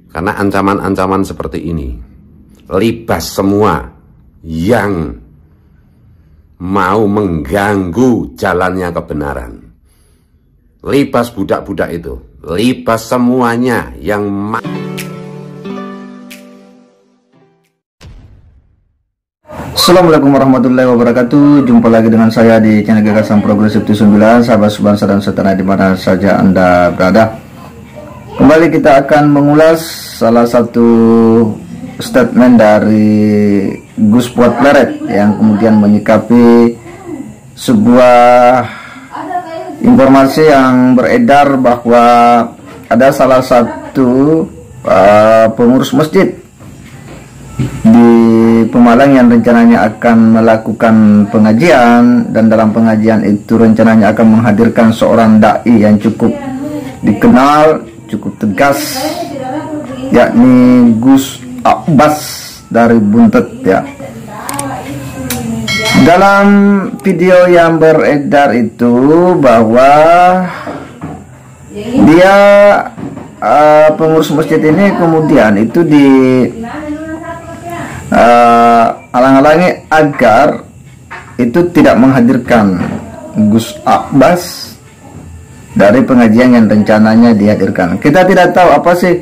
Karena ancaman-ancaman seperti ini libas semua yang mau mengganggu jalannya kebenaran. Libas budak-budak itu, libas semuanya yang Assalamualaikum warahmatullahi wabarakatuh. Jumpa lagi dengan saya di channel Gagasan Progresif 79. Sahabat sebangsa dan setanah di mana saja Anda berada. Kembali kita akan mengulas salah satu statement dari Gus Fuad Pleret yang kemudian menyikapi sebuah informasi yang beredar bahwa ada salah satu pengurus masjid di Pemalang yang rencananya akan melakukan pengajian, dan dalam pengajian itu rencananya akan menghadirkan seorang dai yang cukup dikenal, cukup tegas, yakni Gus Abbas dari Buntet ya. Dalam video yang beredar itu bahwa dia pengurus masjid ini kemudian itu di halang-halangi agar itu tidak menghadirkan Gus Abbas dari pengajian yang rencananya dihadirkan. Kita tidak tahu apa sih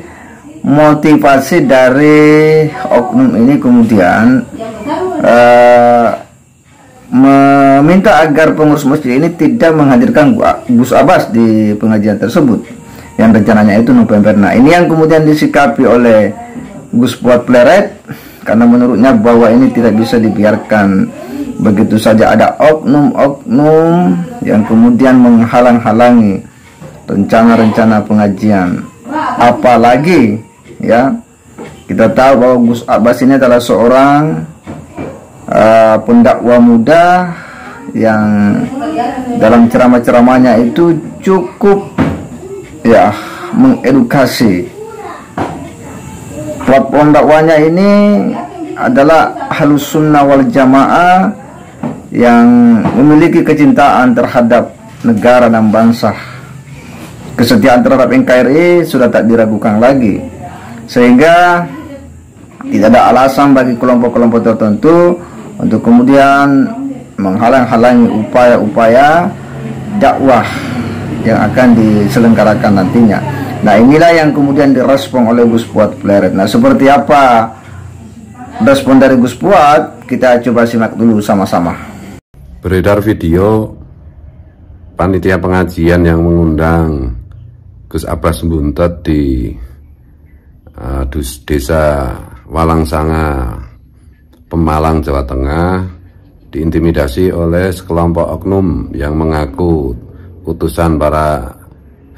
motivasi dari oknum ini kemudian meminta agar pengurus masjid ini tidak menghadirkan Gus Abbas di pengajian tersebut yang rencananya itu November. Nah, ini yang kemudian disikapi oleh Gus Fuad Pleret, karena menurutnya bahwa ini tidak bisa dibiarkan begitu saja ada oknum-oknum yang kemudian menghalang-halangi rencana-rencana pengajian. Apalagi ya, kita tahu bahwa Gus Abbas ini adalah seorang pendakwah muda yang dalam ceramah-ceramahnya itu cukup ya mengedukasi. Platform dakwanya ini adalah Ahlus Sunnah wal Jamaah yang memiliki kecintaan terhadap negara dan bangsa. Kesetiaan terhadap NKRI sudah tak diragukan lagi, sehingga tidak ada alasan bagi kelompok-kelompok tertentu untuk kemudian menghalang-halangi upaya-upaya dakwah yang akan diselenggarakan nantinya. Nah, inilah yang kemudian direspon oleh Gus Fuad Pleret. Nah, seperti apa respon dari Gus Fuad? Kita coba simak dulu sama-sama. Beredar video panitia pengajian yang mengundang Gus Abbas Buntet di desa Walangsanga, Pemalang, Jawa Tengah, diintimidasi oleh sekelompok oknum yang mengaku utusan para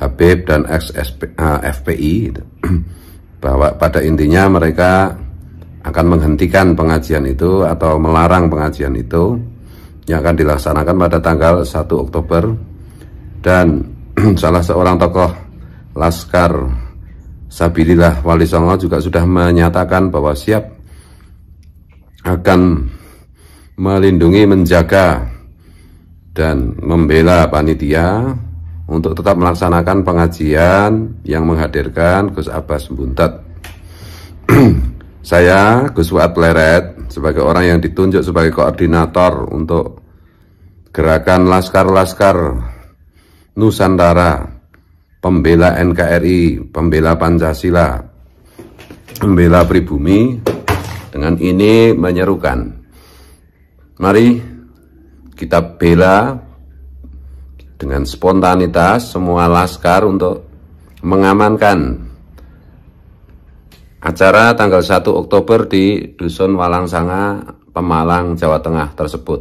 Habib dan ex-FPI, bahwa pada intinya mereka akan menghentikan pengajian itu atau melarang pengajian itu yang akan dilaksanakan pada tanggal 1 Oktober. Dan salah seorang tokoh Laskar Sabilillah Wali Songo juga sudah menyatakan bahwa siap akan melindungi, menjaga, dan membela panitia untuk tetap melaksanakan pengajian yang menghadirkan Gus Abbas Buntet. Saya, Gus Fuad Pleret, sebagai orang yang ditunjuk sebagai koordinator untuk gerakan Laskar-Laskar Nusantara, pembela NKRI, pembela Pancasila, pembela pribumi, dengan ini menyerukan, mari kita bela dengan spontanitas semua laskar untuk mengamankan acara tanggal 1 Oktober di Dusun Walangsanga, Pemalang, Jawa Tengah tersebut.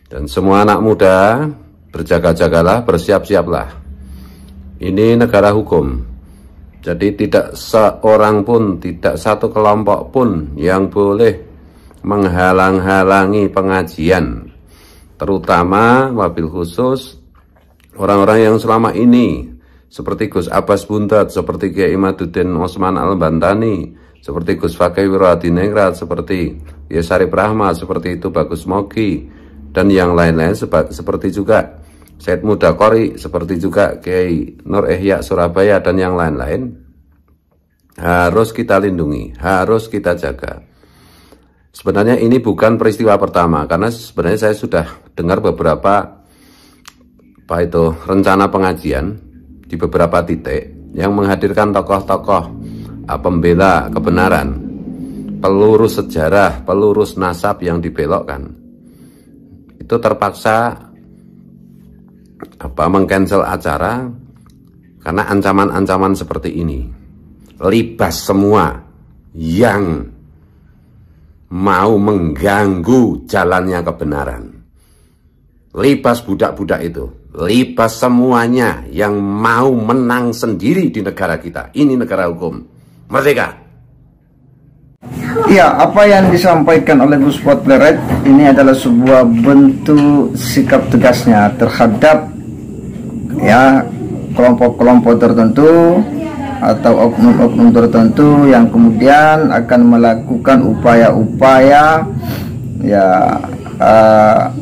Dan semua anak muda berjaga-jagalah, bersiap-siaplah. Ini negara hukum. Jadi tidak seorang pun, tidak satu kelompok pun yang boleh menghalang-halangi pengajian, terutama wabil khusus orang-orang yang selama ini seperti Gus Abbas Buntet, seperti Kiai Imaduddin Osman Al-Bantani, seperti Gus Fakih Wiradiningrat, seperti Yesari Rahmat, seperti itu Bagus Mogi, dan yang lain-lain, seperti juga Said Mudakori, seperti juga Kiai Nur Ihya Surabaya, dan yang lain-lain, harus kita lindungi, harus kita jaga. Sebenarnya ini bukan peristiwa pertama, karena sebenarnya saya sudah dengar beberapa rencana pengajian di beberapa titik yang menghadirkan tokoh-tokoh pembela kebenaran, pelurus sejarah, pelurus nasab yang dibelokkan. Itu terpaksa meng-cancel acara karena ancaman-ancaman seperti ini. Libas semua yang mau mengganggu jalannya kebenaran. Libas budak-budak itu. Libas semuanya yang mau menang sendiri di negara kita. Ini negara hukum. Merdeka. Ya, apa yang disampaikan oleh Gus Fuad Pleret ini adalah sebuah bentuk sikap tegasnya terhadap kelompok-kelompok tertentu atau oknum-oknum tertentu yang kemudian akan melakukan upaya-upaya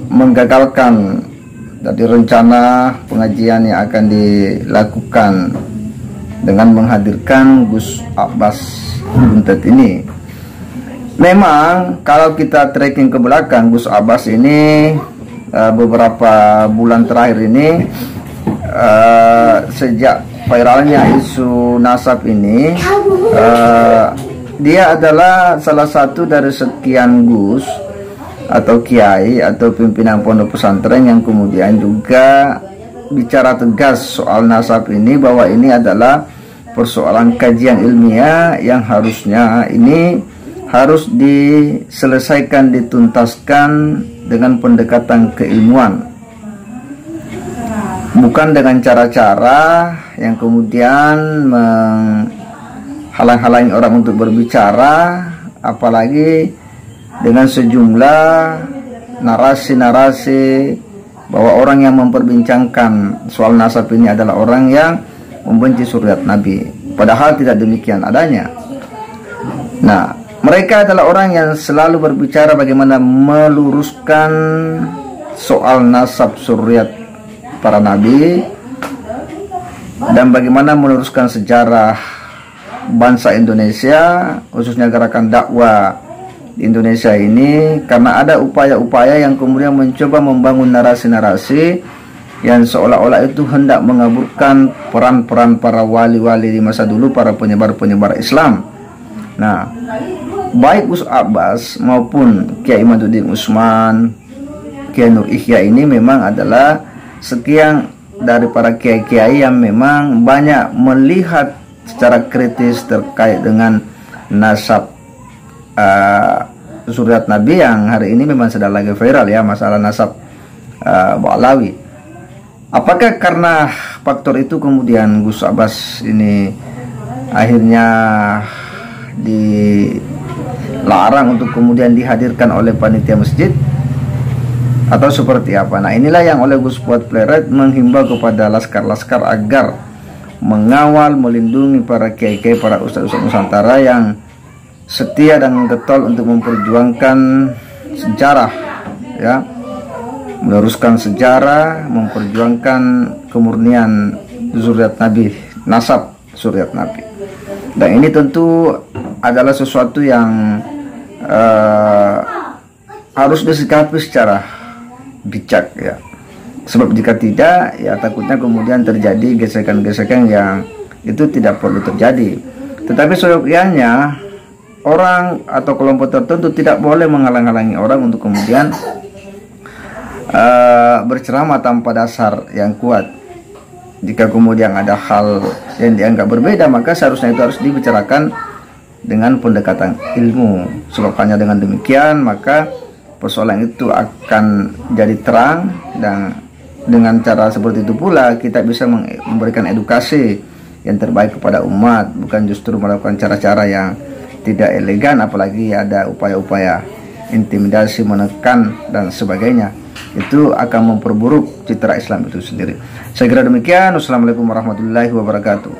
menggagalkan dari rencana pengajian yang akan dilakukan dengan menghadirkan Gus Abbas Buntet ini. Memang kalau kita tracking ke belakang, Gus Abbas ini beberapa bulan terakhir ini sejak viralnya isu nasab ini, dia adalah salah satu dari sekian Gus atau kiai atau pimpinan pondok pesantren yang kemudian juga bicara tegas soal nasab ini, bahwa ini adalah persoalan kajian ilmiah yang harusnya ini harus diselesaikan, dituntaskan dengan pendekatan keilmuan, bukan dengan cara-cara yang kemudian menghalang-halangi orang untuk berbicara, apalagi dengan sejumlah narasi-narasi bahwa orang yang memperbincangkan soal nasab ini adalah orang yang membenci suriat Nabi, padahal tidak demikian adanya. Nah, mereka adalah orang yang selalu berbicara bagaimana meluruskan soal nasab suriat para nabi dan bagaimana meluruskan sejarah bangsa Indonesia, khususnya gerakan dakwah di Indonesia ini, karena ada upaya-upaya yang kemudian mencoba membangun narasi-narasi yang seolah-olah itu hendak mengaburkan peran-peran para wali-wali di masa dulu, para penyebar-penyebar Islam. Nah, baik Gus Abbas maupun Kiai Imaduddin Usman, Kiai Nur Ihya ini memang adalah sekian dari para kiai-kiai yang memang banyak melihat secara kritis terkait dengan nasab suriat Nabi yang hari ini memang sedang lagi viral ya, masalah nasab Ba'alawi. Apakah karena faktor itu kemudian Gus Abbas ini akhirnya dilarang untuk kemudian dihadirkan oleh panitia masjid atau seperti apa? Nah, inilah yang oleh Gus Fuad Pleret menghimbau kepada laskar-laskar agar mengawal, melindungi para kiai-kiai, para ustaz-ustaz Nusantara yang setia dan getol untuk memperjuangkan sejarah, ya, meluruskan sejarah, memperjuangkan kemurnian zuriat Nabi, nasab zuriat Nabi. Dan ini tentu adalah sesuatu yang harus disikapi secara bijak, ya. Sebab jika tidak, ya takutnya kemudian terjadi gesekan-gesekan yang itu tidak perlu terjadi. Tetapi seyogyanya orang atau kelompok tertentu tidak boleh menghalang-halangi orang untuk kemudian berceramah tanpa dasar yang kuat. Jika kemudian ada hal yang dianggap berbeda, maka seharusnya itu harus dibicarakan dengan pendekatan ilmu. Sebab hanya dengan demikian maka persoalan itu akan jadi terang, dan dengan cara seperti itu pula kita bisa memberikan edukasi yang terbaik kepada umat, bukan justru melakukan cara-cara yang tidak elegan, apalagi ada upaya-upaya intimidasi, menekan dan sebagainya. Itu akan memperburuk citra Islam itu sendiri. Saya kira demikian. Wassalamualaikum warahmatullahi wabarakatuh.